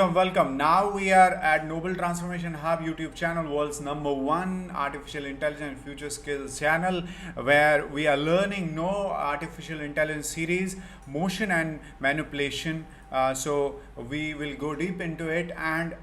welcome. Now we are at Noble Transformation Hub YouTube channel, world's #1 artificial intelligence future skills channel, where we are learning no artificial intelligence series, motion and manipulation. So we will go deep into it, and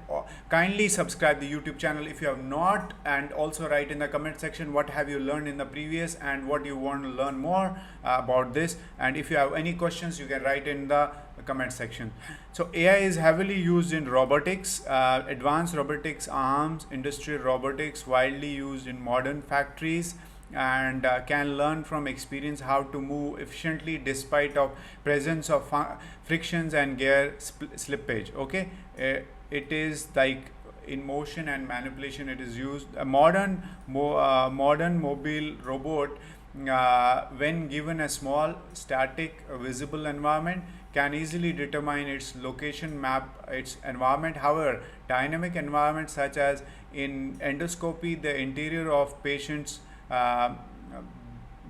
kindly subscribe the YouTube channel if you have not, and also write in the comment section what have you learned in the previous and what you want to learn more about this. And if you have any questions, you can write in the comment section. So AI is heavily used in robotics, advanced robotics, arms, industrial robotics, widely used in modern factories, and can learn from experience how to move efficiently despite of presence of frictions and gear slippage. Okay, it is like in motion and manipulation it is used. A modern mobile robot, when given a small static visible environment, can easily determine its location, map its environment. However, dynamic environments such as in endoscopy, the interior of patients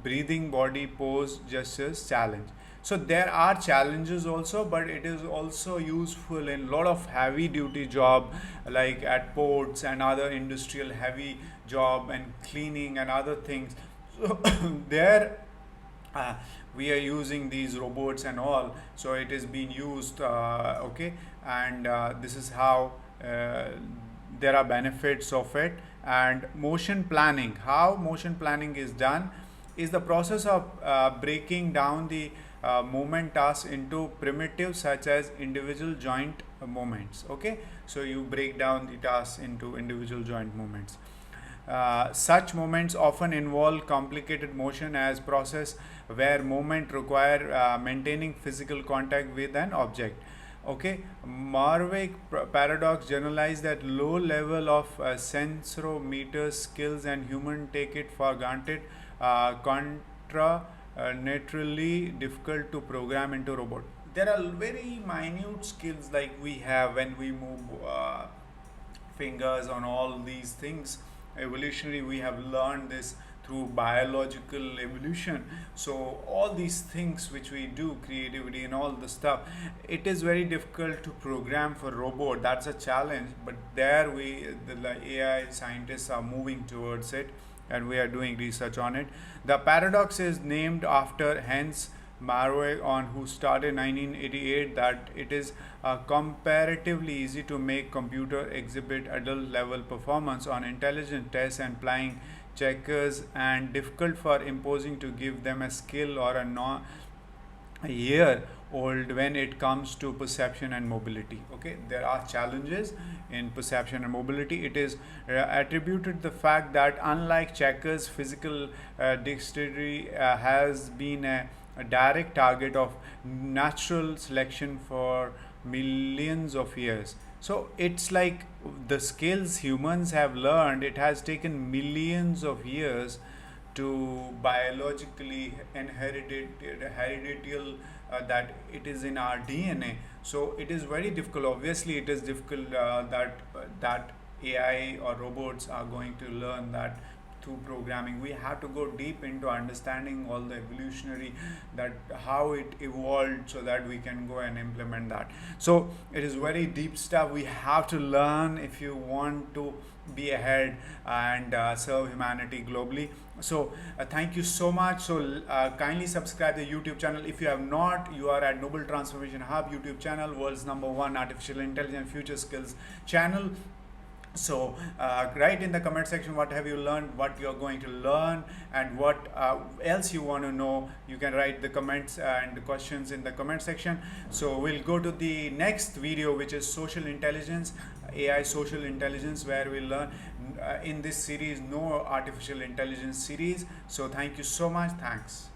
breathing body pose just as challenge. So there are challenges also, but it is also useful in a lot of heavy duty job like at ports and other industrial heavy job and cleaning and other things. So there we are using these robots and all, so it is being used, okay, and this is how there are benefits of it. And motion planning, how motion planning is done is the process of breaking down the movement tasks into primitives such as individual joint movements. Okay, so you break down the tasks into individual joint movements. Such movements often involve complicated motion as process where movement require maintaining physical contact with an object. Okay, Marwick paradox generalized that low level of sensorometer skills and human take it for granted, contra naturally difficult to program into robot. There are very minute skills like we have when we move fingers on all these things. Evolutionary, we have learned this through biological evolution. So all these things which we do, creativity and all the stuff, it is very difficult to program for robot. That's a challenge, but there the AI scientists are moving towards it, and we are doing research on it. The paradox is named after Hans Marwick, who started 1988, that it is comparatively easy to make computer exhibit adult level performance on intelligent tests and flying checkers, and difficult for imposing to give them a skill or a year old when it comes to perception and mobility. Okay, there are challenges in perception and mobility. It is attributed the fact that unlike checkers, physical dexterity has been a direct target of natural selection for millions of years. So it's like the skills humans have learned, it has taken millions of years to biologically hereditary, that it is in our DNA. So it is very difficult. Obviously it is difficult that AI or robots are going to learn that through programming. We have to go deep into understanding all the evolutionary, that how it evolved, so that we can go and implement that. So it is very deep stuff we have to learn if you want to be ahead and serve humanity globally. So thank you so much. So kindly subscribe the YouTube channel if you have not. You are at Noble Transformation Hub YouTube channel, world's #1 artificial intelligence future skills channel. So write in the comment section what have you learned, what you're going to learn, and what else you want to know. You can write the comments and the questions in the comment section. So we'll go to the next video, which is social intelligence, AI social intelligence, where we learn in this series no artificial intelligence series. So thank you so much. Thanks.